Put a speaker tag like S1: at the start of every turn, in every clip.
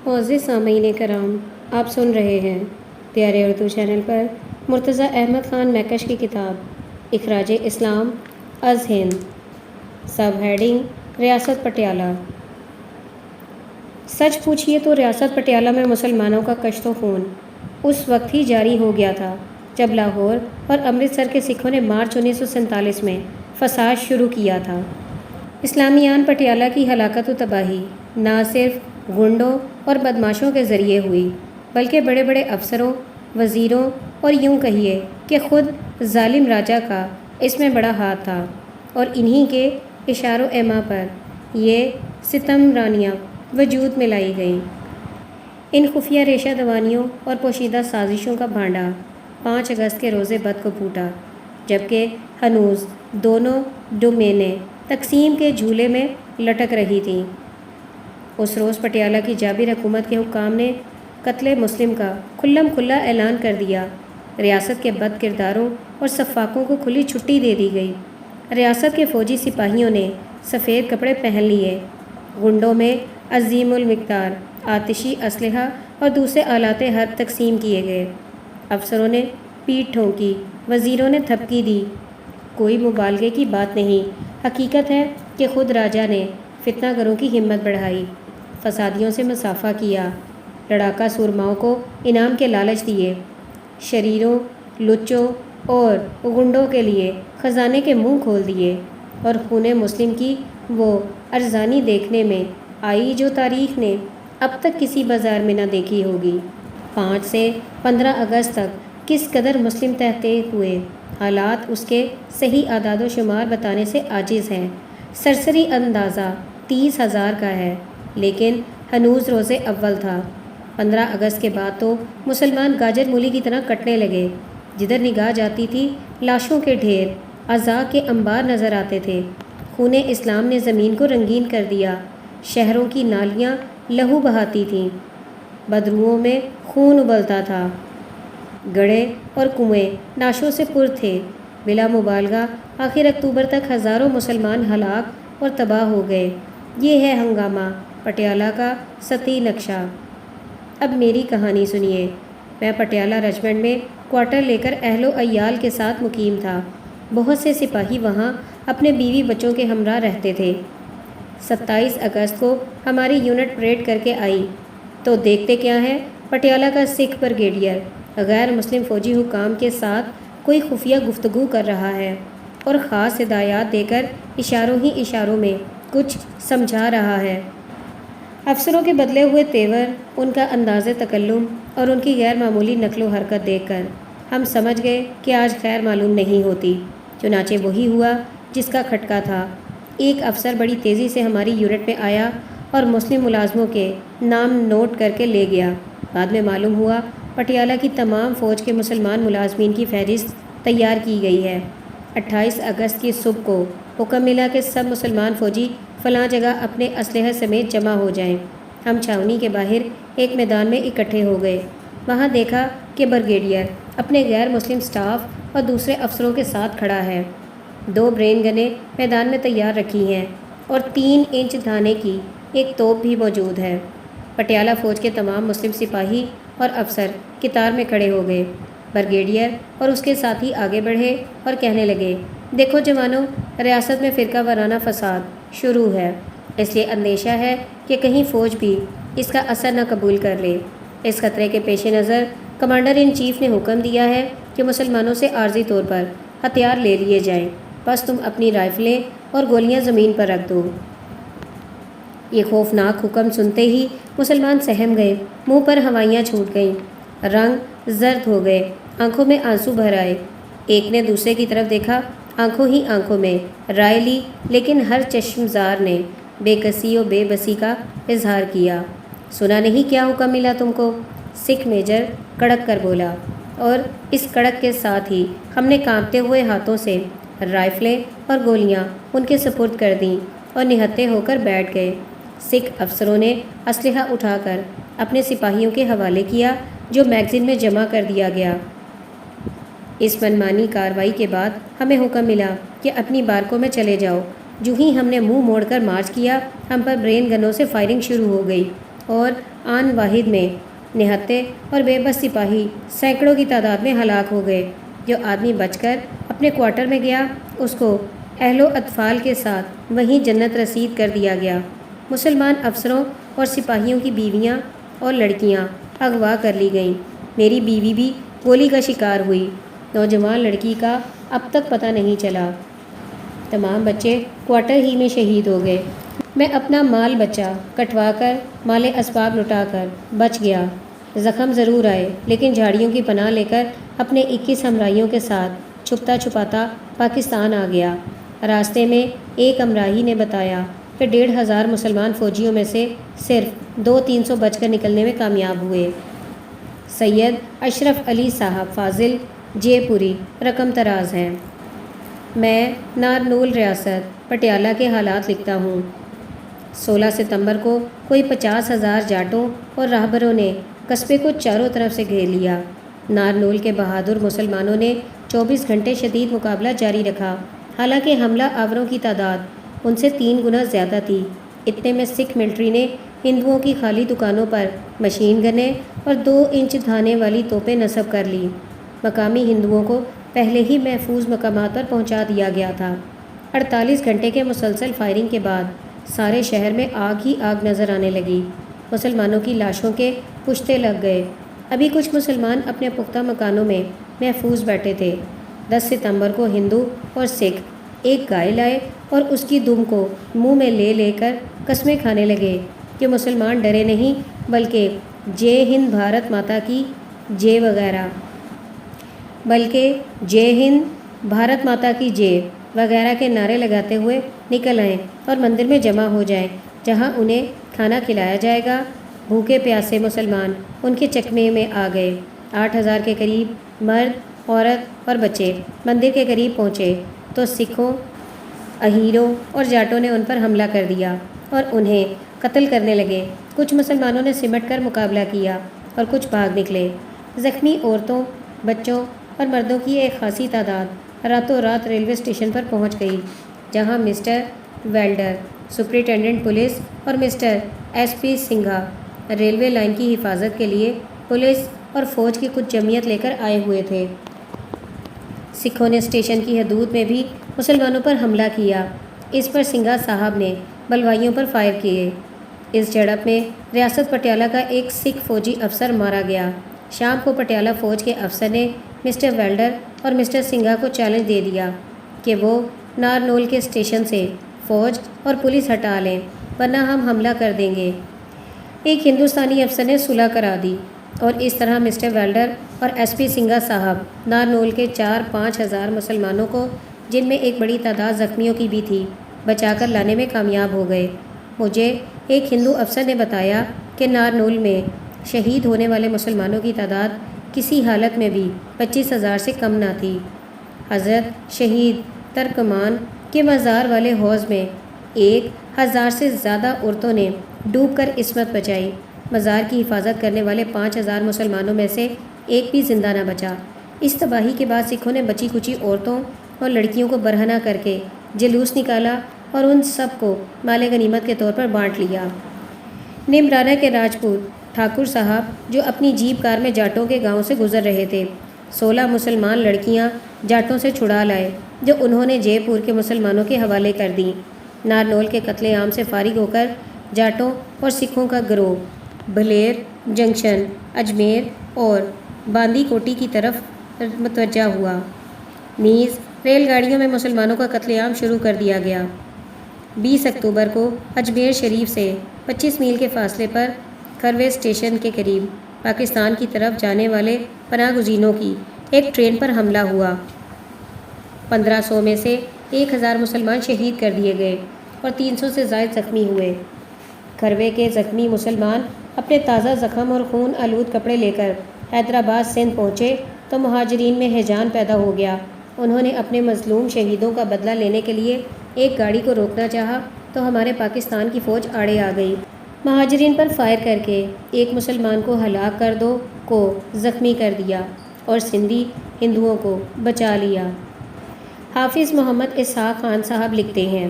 S1: معزز سامعین کرام، آپ سن رہے ہیں پیارے اردو چینل پر مرتضیٰ احمد خان میکش کی کتاب اخراج اسلام از ہند، سب ہیڈنگ ریاست پٹیالہ۔ سچ پوچھیے تو ریاست پٹیالہ میں مسلمانوں کا کشت و خون اس وقت ہی جاری ہو گیا تھا جب لاہور اور امرتسر کے سکھوں نے مارچ 1947 میں فساد شروع کیا تھا۔ اسلامیان پٹیالہ کی ہلاکت و تباہی نہ صرف گنڈوں اور بدماشوں کے ذریعے ہوئی، بلکہ بڑے بڑے افسروں، وزیروں اور یوں کہیے کہ خود ظالم راجا کا اس میں بڑا ہاتھ تھا، اور انہی کے اشار و ایما پر یہ ستمرانیاں وجود میں لائی گئیں۔ ان خفیہ ریشہ دوانیوں اور پوشیدہ سازشوں کا بھانڈا 5 اگست کے روز بد کو پھوٹا، جبکہ ہنوز دونوں ڈومینیں تقسیم کے جھولے میں لٹک رہی تھیں۔ اس روز پٹیالہ کی جابر حکومت کے حکام نے قتل مسلم کا کھلم کھلا اعلان کر دیا۔ ریاست کے بد کرداروں اور سفاکوں کو کھلی چھٹی دے دی گئی۔ ریاست کے فوجی سپاہیوں نے سفید کپڑے پہن لیے۔ گنڈوں میں عظیم المقدار آتشی اسلحہ اور دوسرے آلات حرب تقسیم کیے گئے۔ افسروں نے پیٹھ ٹھونکی، وزیروں نے تھپکی دی۔ کوئی مبالغے کی بات نہیں، حقیقت ہے کہ خود راجا نے فتنہ گروں کی ہمت بڑھائی، فسادیوں سے مصافحہ کیا، لڑاکا سورماؤں کو انعام کے لالچ دیے، شریروں، لچوں اور گنڈوں کے لیے خزانے کے منہ کھول دیے، اور خون مسلم کی وہ ارزانی دیکھنے میں آئی جو تاریخ نے اب تک کسی بازار میں نہ دیکھی ہوگی۔ 5 سے 15 اگست تک کس قدر مسلم تحقیق ہوئے، حالات اس کے صحیح اعداد و شمار بتانے سے عاجز ہیں۔ سرسری اندازہ 30,000 کا ہے، لیکن ہنوز روز اول تھا۔ 15 اگست کے بعد تو مسلمان گاجر مولی کی طرح کٹنے لگے۔ جدھر نگاہ جاتی تھی لاشوں کے ڈھیر، اعضاء کے انبار نظر آتے تھے۔ خون اسلام نے زمین کو رنگین کر دیا۔ شہروں کی نالیاں لہو بہاتی تھیں، بدروؤں میں خون ابلتا تھا، گڑھے اور کنویں نعشوں سے پر تھے۔ بلا مبالغہ آخر اکتوبر تک ہزاروں مسلمان ہلاک اور تباہ ہو گئے۔ یہ ہے ہنگامہ پٹیالہ کا سطحی نقشہ۔ اب میری کہانی سنیے۔ میں پٹیالہ رجمنٹ میں کوارٹر لے کر اہل و عیال کے ساتھ مقیم تھا۔ بہت سے سپاہی وہاں اپنے بیوی بچوں کے ہمراہ رہتے تھے۔ 27 اگست کو ہماری یونٹ پریڈ کر کے آئی تو دیکھتے کیا ہے، پٹیالہ کا سکھ بریگیڈیئر غیر مسلم فوجی حکام کے ساتھ کوئی خفیہ گفتگو کر رہا ہے اور خاص ہدایات دے کر اشاروں ہی اشاروں میں کچھ سمجھا رہا ہے۔ افسروں کے بدلے ہوئے تیور، ان کا انداز تکلم اور ان کی غیر معمولی نقل و حرکت دیکھ کر ہم سمجھ گئے کہ آج خیر معلوم نہیں ہوتی۔ چنانچہ وہی ہوا جس کا کھٹکا تھا۔ ایک افسر بڑی تیزی سے ہماری یونٹ میں آیا اور مسلم ملازموں کے نام نوٹ کر کے لے گیا۔ بعد میں معلوم ہوا پٹیالہ کی تمام فوج کے مسلمان ملازمین کی فہرست تیار کی گئی ہے۔ 28 اگست کی صبح کو حکم ملا کہ سب مسلمان فوجی فلاں جگہ اپنے اسلحہ سمیت جمع ہو جائیں۔ ہم چھاؤنی کے باہر ایک میدان میں اکٹھے ہو گئے۔ وہاں دیکھا کہ بریگیڈیئر اپنے غیر مسلم سٹاف اور دوسرے افسروں کے ساتھ کھڑا ہے۔ 2 برین گنیں میدان میں تیار رکھی ہیں اور 3 انچ دھانے کی ایک توپ بھی موجود ہے۔ پٹیالہ فوج کے تمام مسلم سپاہی اور افسر قطار میں کھڑے ہو گئے۔ بریگیڈیئر اور اس کے ساتھی آگے بڑھے اور کہنے لگے، دیکھو جوانوں، ریاست میں فرقہ وارانہ فساد شروع ہے، اس لیے اندیشہ ہے کہ کہیں فوج بھی اس کا اثر نہ قبول کر لے۔ اس خطرے کے پیش نظر کمانڈر ان چیف نے حکم دیا ہے کہ مسلمانوں سے عارضی طور پر ہتھیار لے لیے جائیں، بس تم اپنی رائفلیں اور گولیاں زمین پر رکھ دو۔ یہ خوفناک حکم سنتے ہی مسلمان سہم گئے، منہ پر ہوائیاں چھوٹ گئیں، رنگ زرد ہو گئے، آنکھوں میں آنسو بھر آئے۔ ایک نے دوسرے کی طرف دیکھا، آنکھوں ہی آنکھوں میں رائے لی، لیکن ہر چشمزار نے بے کسی و بے بسی کا اظہار کیا۔ سنا نہیں کیا حکم ملا تم کو؟ سکھ میجر کڑک کر بولا، اور اس کڑک کے ساتھ ہی ہم نے کانپتے ہوئے ہاتھوں سے رائفلیں اور گولیاں ان کے سپرد کر دیں اور نہتے ہو کر بیٹھ گئے۔ سکھ افسروں نے اسلحہ اٹھا کر اپنے سپاہیوں کے حوالے کیا، جو میگزین میں جمع کر دیا گیا۔ اس منمانی کارروائی کے بعد ہمیں حکم ملا کہ اپنی بارکوں میں چلے جاؤ۔ جو ہی ہم نے منہ موڑ کر مارچ کیا، ہم پر برین گنوں سے فائرنگ شروع ہو گئی اور آن واحد میں نہتے اور بے بس سپاہی سینکڑوں کی تعداد میں ہلاک ہو گئے۔ جو آدمی بچ کر اپنے کوارٹر میں گیا اس کو اہل و اطفال کے ساتھ وہیں جنت رسید کر دیا گیا۔ مسلمان افسروں اور سپاہیوں کی بیویاں اور لڑکیاں اغوا کر لی گئیں۔ میری بیوی بھی گولی کا شکار ہوئی۔ نوجوان لڑکی کا اب تک پتہ نہیں چلا۔ تمام بچے کوارٹر ہی میں شہید ہو گئے۔ میں اپنا مال بچہ کٹوا کر مال اسباب لٹا کر بچ گیا۔ زخم ضرور آئے لیکن جھاڑیوں کی پناہ لے کر اپنے 21 ہمراہیوں کے ساتھ چھپتا چھپاتا پاکستان آ گیا۔ راستے میں ایک ہمراہی نے بتایا کہ 1500 مسلمان فوجیوں میں سے صرف 200-300 بچ کر نکلنے میں کامیاب ہوئے۔ سید اشرف علی صاحب فاضل جے پوری رقم تراز ہیں۔ میں نارنول ریاست پٹیالہ کے حالات لکھتا ہوں۔ 16 ستمبر کو کوئی 50,000 جاٹوں اور راہبروں نے قصبے کو چاروں طرف سے گھیر لیا۔ نارنول کے بہادر مسلمانوں نے 24 گھنٹے شدید مقابلہ جاری رکھا، حالانکہ حملہ آوروں کی تعداد ان سے 3 گنا زیادہ تھی۔ اتنے میں سکھ ملٹری نے ہندوؤں کی خالی دکانوں پر مشین گنیں اور 2 انچ دھانے والی توپیں نصب کر لیں۔ مقامی ہندوؤں کو پہلے ہی محفوظ مقامات پر پہنچا دیا گیا تھا۔ 48 گھنٹے کے مسلسل فائرنگ کے بعد سارے شہر میں آگ ہی آگ نظر آنے لگی۔ مسلمانوں کی لاشوں کے پشتے لگ گئے۔ ابھی کچھ مسلمان اپنے پختہ مکانوں میں محفوظ بیٹھے تھے۔ 10 ستمبر کو ہندو اور سکھ ایک گائے لائے اور اس کی دم کو منہ میں لے لے کر قسمیں کھانے لگے کہ مسلمان ڈرے نہیں بلکہ جے ہند بھارت ماتا کی جے وغیرہ وغیرہ کے نعرے لگاتے ہوئے نکل آئیں اور مندر میں جمع ہو جائیں جہاں انہیں کھانا کھلایا جائے گا۔ بھوکے پیاسے مسلمان ان کے چکمے میں آ گئے۔ 8,000 کے قریب مرد، عورت اور بچے مندر کے قریب پہنچے تو سکھوں، اہیروں اور جاٹوں نے ان پر حملہ کر دیا اور انہیں قتل کرنے لگے۔ کچھ مسلمانوں نے سمٹ کر مقابلہ کیا اور کچھ بھاگ نکلے۔ زخمی عورتوں، بچوں اور مردوں کی ایک خاصی تعداد راتوں رات ریلوے اسٹیشن پر پہنچ گئی، جہاں مسٹر ویلڈر سپرنٹینڈنٹ پولیس اور mister S P Singha railway line کی حفاظت کے لیے پولیس اور فوج کی کچھ جمعیت لے کر آئے ہوئے تھے۔ سکھوں نے اسٹیشن کی حدود میں بھی مسلمانوں پر حملہ کیا۔ اس پر سنگھا صاحب نے بلوائیوں پر فائر کیے۔ اس جھڑپ میں ریاست پٹیالہ کا ایک سکھ فوجی افسر مارا گیا۔ شام کو پٹیالہ فوج کے افسر نے مسٹر ویلڈر اور مسٹر سنگھا کو چیلنج دے دیا کہ وہ نارنول کے اسٹیشن سے فوج اور پولیس ہٹا لیں ورنہ ہم حملہ کر دیں گے۔ ایک ہندوستانی افسر نے صلح کرا دی اور اس طرح مسٹر ویلڈر اور ایس پی سنگھا صاحب نارنول کے 4-5 ہزار مسلمانوں کو، جن میں ایک بڑی تعداد زخمیوں کی بھی تھی، بچا کر لانے میں کامیاب ہو گئے۔ مجھے ایک ہندو افسر نے بتایا کہ نارنول میں شہید ہونے والے مسلمانوں کی تعداد کسی حالت میں بھی 25,000 سے کم نہ تھی۔ حضرت شہید ترکمان کے مزار والے حوض میں 1,000 سے زیادہ عورتوں نے ڈوب کر عصمت بچائی۔ مزار کی حفاظت کرنے والے 5,000 مسلمانوں میں سے ایک بھی زندہ نہ بچا۔ اس تباہی کے بعد سکھوں نے بچی کچی عورتوں اور لڑکیوں کو برہنہ کر کے جلوس نکالا اور ان سب کو مال غنیمت کے طور پر بانٹ لیا۔ نمرانہ کے راجپوت ٹھاکر صاحب جو اپنی جیپ کار میں جاٹوں کے گاؤں سے گزر رہے تھے، 16 مسلمان لڑکیاں جاٹوں سے چھڑا لائے جو انہوں نے جے پور کے مسلمانوں کے حوالے کر دیں۔ نارنول کے قتل عام سے فارغ ہو کر جاٹوں اور سکھوں کا گروہ بھلیر جنکشن، اجمیر اور باندی کوٹی کی طرف متوجہ ہوا۔ نیز ریل گاڑیوں میں مسلمانوں کا قتل عام شروع کر دیا گیا۔ 20 اکتوبر کو اجمیر شریف سے 25 میل کے فاصلے پر کھروے اسٹیشن کے قریب پاکستان کی طرف جانے والے پناہ گزینوں کی ایک ٹرین پر حملہ ہوا۔ 1500 میں سے 1,000 مسلمان شہید کر دیے گئے اور 300 سے زائد زخمی ہوئے۔ کھروے کے زخمی مسلمان اپنے تازہ زخم اور خون آلود کپڑے لے کر حیدرآباد سندھ پہنچے تو مہاجرین میں ہیجان پیدا ہو گیا۔ انہوں نے اپنے مظلوم شہیدوں کا بدلہ لینے کے لیے ایک گاڑی کو روکنا چاہا تو ہمارے پاکستان کی فوج آڑے آ گئی۔ مہاجرین پر فائر کر کے ایک مسلمان کو ہلاک کر 2 کو زخمی کر دیا اور سندھی ہندوؤں کو بچا لیا۔ حافظ محمد اسحاق خان صاحب لکھتے ہیں،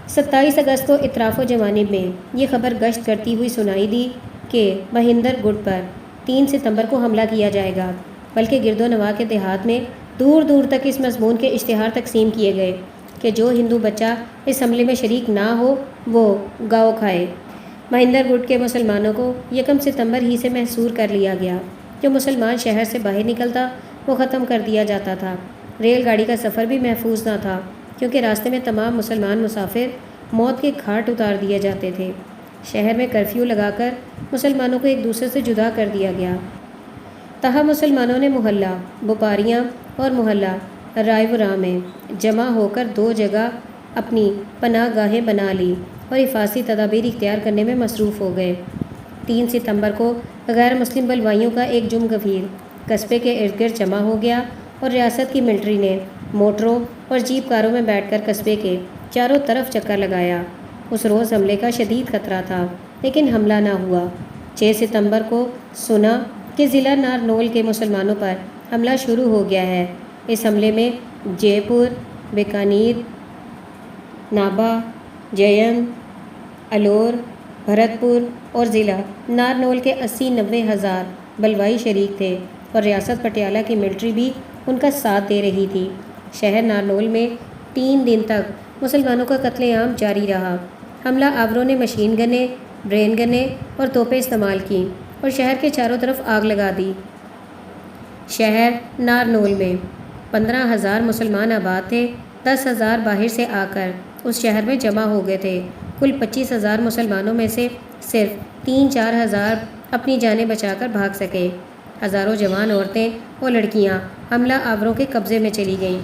S1: 27 اگست کو اطراف و جوانب میں یہ خبر گشت کرتی ہوئی سنائی دی کہ مہندر گڑھ پر 3 ستمبر کو حملہ کیا جائے گا، بلکہ گرد و نواح کے دیہات میں دور دور تک اس مضمون کے اشتہار تقسیم کیے گئے کہ جو ہندو بچہ اس حملے میں شریک نہ ہو وہ گاؤ کھائے۔ مہندر گڑھ کے مسلمانوں کو 1 ستمبر ہی سے محصور کر لیا گیا۔ جو مسلمان شہر سے باہر نکلتا وہ ختم کر دیا جاتا تھا۔ ریل گاڑی کا سفر بھی محفوظ نہ تھا، کیونکہ راستے میں تمام مسلمان مسافر موت کے گھاٹ اتار دیے جاتے تھے۔ شہر میں کرفیو لگا کر مسلمانوں کو ایک دوسرے سے جدا کر دیا گیا۔ تاہم مسلمانوں نے محلہ بپاریاں اور محلہ رائے ورا میں جمع ہو کر 2 جگہ اپنی پناہ گاہیں بنا لی اور حفاظتی تدابیر اختیار کرنے میں مصروف ہو گئے۔ 3 ستمبر کو غیر مسلم بلوائیوں کا ایک جم گھیر قصبے کے ارد گرد جمع ہو گیا اور ریاست کی ملٹری نے موٹروں اور جیپ کاروں میں بیٹھ کر قصبے کے چاروں طرف چکر لگایا۔ اس روز حملے کا شدید خطرہ تھا، لیکن حملہ نہ ہوا۔ 6 ستمبر کو سنا کہ ضلع نارنول کے مسلمانوں پر حملہ شروع ہو گیا ہے۔ اس حملے میں جے پور، بیکانیر، نابا، جین، الور، بھرت پور اور ضلع نارنول کے 80-90 ہزار بلوائی شریک تھے، اور ریاست پٹیالہ کی ملٹری بھی ان کا ساتھ دے رہی تھی۔ شہر نارنول میں 3 دن تک مسلمانوں کا قتل عام جاری رہا۔ حملہ آوروں نے مشین گنیں، برین گنیں اور توپیں استعمال کیں اور شہر کے چاروں طرف آگ لگا دی۔ شہر نارنول میں 15,000 مسلمان آباد تھے۔ 10,000 باہر سے آ کر اس شہر میں جمع ہو گئے تھے۔ کل 25,000 مسلمانوں میں سے صرف 3-4 ہزار اپنی جانیں بچا کر بھاگ سکے۔ ہزاروں جوان عورتیں اور لڑکیاں حملہ آوروں کے قبضے میں چلی گئیں۔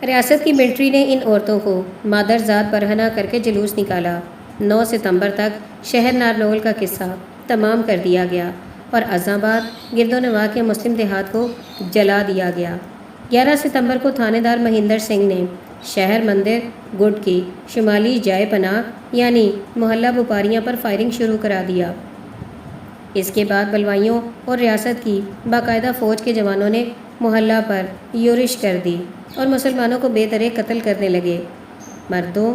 S1: ریاست کی ملٹری نے ان عورتوں کو مادرزاد برہنہ کر کے جلوس نکالا۔ 9 ستمبر تک شہر نارنول کا قصہ تمام کر دیا گیا اور اعظم آباد گرد و نواح کے مسلم دیہات کو جلا دیا گیا۔ 11 ستمبر کو تھانے دار مہندر سنگھ نے شہر مندر گڑھ کی شمالی جائے پناہ یعنی محلہ بپاریاں پر فائرنگ شروع کرا دیا۔ اس کے بعد بلوائیوں اور ریاست کی باقاعدہ فوج کے جوانوں نے محلہ پر یورش کر دی اور مسلمانوں کو بے دریغ قتل کرنے لگے۔ مردوں،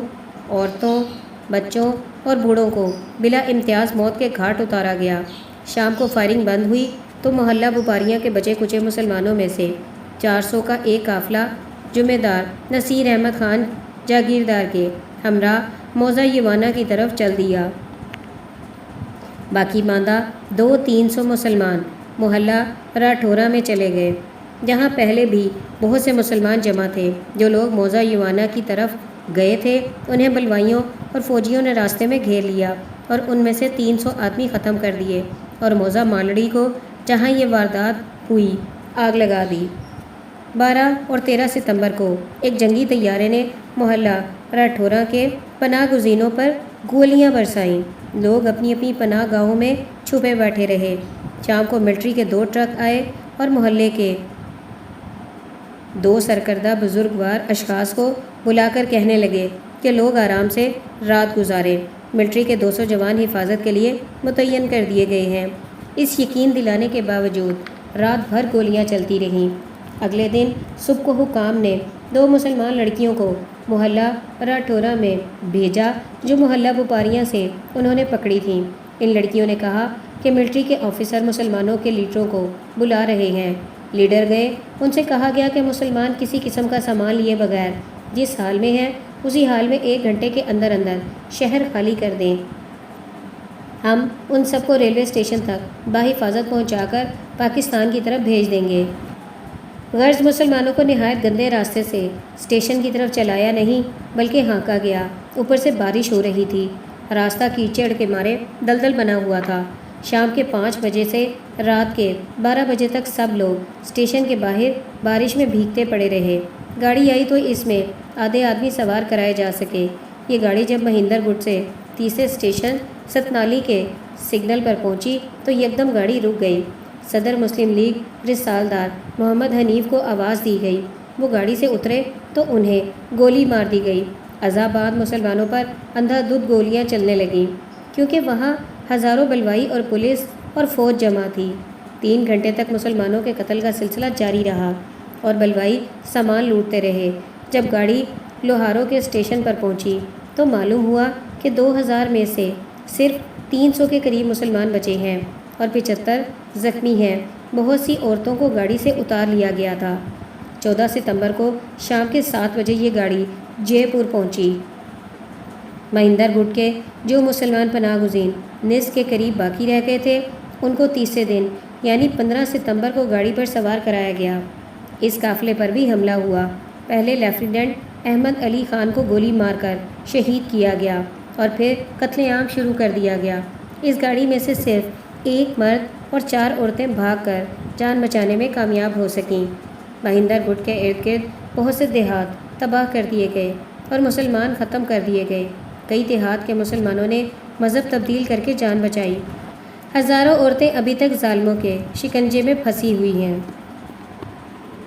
S1: عورتوں، بچوں اور بوڑھوں کو بلا امتیاز موت کے گھاٹ اتارا گیا۔ شام کو فائرنگ بند ہوئی تو محلہ بپاریاں کے بچے کچے مسلمانوں میں سے 400 کا ایک قافلہ جمعہ دار نصیر احمد خان جاگیردار کے ہمراہ موزہ یوانہ کی طرف چل دیا۔ باقی ماندہ 200-300 مسلمان محلہ راٹھورا میں چلے گئے، جہاں پہلے بھی بہت سے مسلمان جمع تھے۔ جو لوگ موزہ یوانہ کی طرف گئے تھے انہیں بلوائیوں اور فوجیوں نے راستے میں گھیر لیا اور ان میں سے 300 آدمی ختم کر دیے اور موزہ مالڑی کو جہاں یہ واردات ہوئی آگ لگا دی۔ 12 اور 13 ستمبر کو ایک جنگی طیارے نے محلہ راٹھورا کے پناہ گزینوں پر گولیاں برسائیں۔ لوگ اپنی اپنی پناہ گاہوں میں چھپے بیٹھے رہے۔ شام کو ملٹری کے 2 ٹرک آئے اور محلے کے 2 سرکردہ بزرگوار اشخاص کو بلا کر کہنے لگے کہ لوگ آرام سے رات گزاریں۔ ملٹری کے 200 جوان حفاظت کے لیے متعین کر دیے گئے ہیں۔ اس یقین دلانے کے باوجود رات بھر گولیاں چلتی رہیں۔ اگلے دن صبح کو حکام نے 2 مسلمان لڑکیوں کو محلہ راٹھورا میں بھیجا جو محلہ بپاریاں سے انہوں نے پکڑی تھیں۔ ان لڑکیوں نے کہا کہ ملٹری کے آفیسر مسلمانوں کے لیڈروں کو بلا رہے ہیں۔ لیڈر گئے، ان سے کہا گیا کہ مسلمان کسی قسم کا سامان لیے بغیر جس حال میں ہیں اسی حال میں 1 گھنٹے کے اندر اندر شہر خالی کر دیں۔ ہم ان سب کو ریلوے اسٹیشن تک بحفاظت پہنچا کر پاکستان کی طرف بھیج دیں گے۔ غرض مسلمانوں کو نہایت گندے راستے سے اسٹیشن کی طرف چلایا نہیں بلکہ ہانکا گیا۔ اوپر سے بارش ہو رہی تھی۔ راستہ کیچڑ کے مارے دلدل بنا ہوا تھا۔ شام کے 5 بجے سے رات کے 12 بجے تک سب لوگ اسٹیشن کے باہر بارش میں بھیگتے پڑے رہے۔ گاڑی آئی تو اس میں آدھے آدمی سوار کرائے جا سکے۔ یہ گاڑی جب مہندر گڑھ سے تیسرے اسٹیشن ستنالی کے سگنل پر پہنچی تو یکدم گاڑی رک گئی۔ صدر مسلم لیگ رسالدار محمد حنیف کو آواز دی گئی۔ وہ گاڑی سے اترے تو انہیں گولی مار دی گئی۔ عذاب بعد مسلمانوں پر اندھا دھند گولیاں چلنے لگیں، کیونکہ وہاں ہزاروں بلوائی اور پولیس اور فوج جمع تھی۔ 3 گھنٹے تک مسلمانوں کے قتل کا سلسلہ جاری رہا اور بلوائی سامان لوٹتے رہے۔ جب گاڑی لوہاروں کے اسٹیشن پر پہنچی تو معلوم ہوا کہ 2000 میں سے صرف 300 کے قریب مسلمان بچے ہیں اور 75 زخمی ہیں۔ بہت سی عورتوں کو گاڑی سے اتار لیا گیا تھا۔ 14 ستمبر کو شام کے 7 بجے یہ گاڑی جے پور پہنچی۔ مہندر گٹ کے جو مسلمان پناہ گزین نصف کے قریب باقی رہ گئے تھے، ان کو تیسرے دن یعنی 15 ستمبر کو گاڑی پر سوار کرایا گیا۔ اس قافلے پر بھی حملہ ہوا۔ پہلے لیفٹیننٹ احمد علی خان کو گولی مار کر شہید کیا گیا اور پھر قتل عام شروع کر دیا گیا۔ اس گاڑی میں سے صرف 1 مرد اور 4 عورتیں بھاگ کر جان بچانے میں کامیاب ہو سکیں۔ مہندر گٹ کے ارد گرد بہت سے دیہات تباہ کر دیے گئے اور مسلمان ختم کر دیے گئے۔ کئی دیہات کے مسلمانوں نے مذہب تبدیل کر کے جان بچائی۔ ہزاروں عورتیں ابھی تک ظالموں کے شکنجے میں پھنسی ہوئی ہیں۔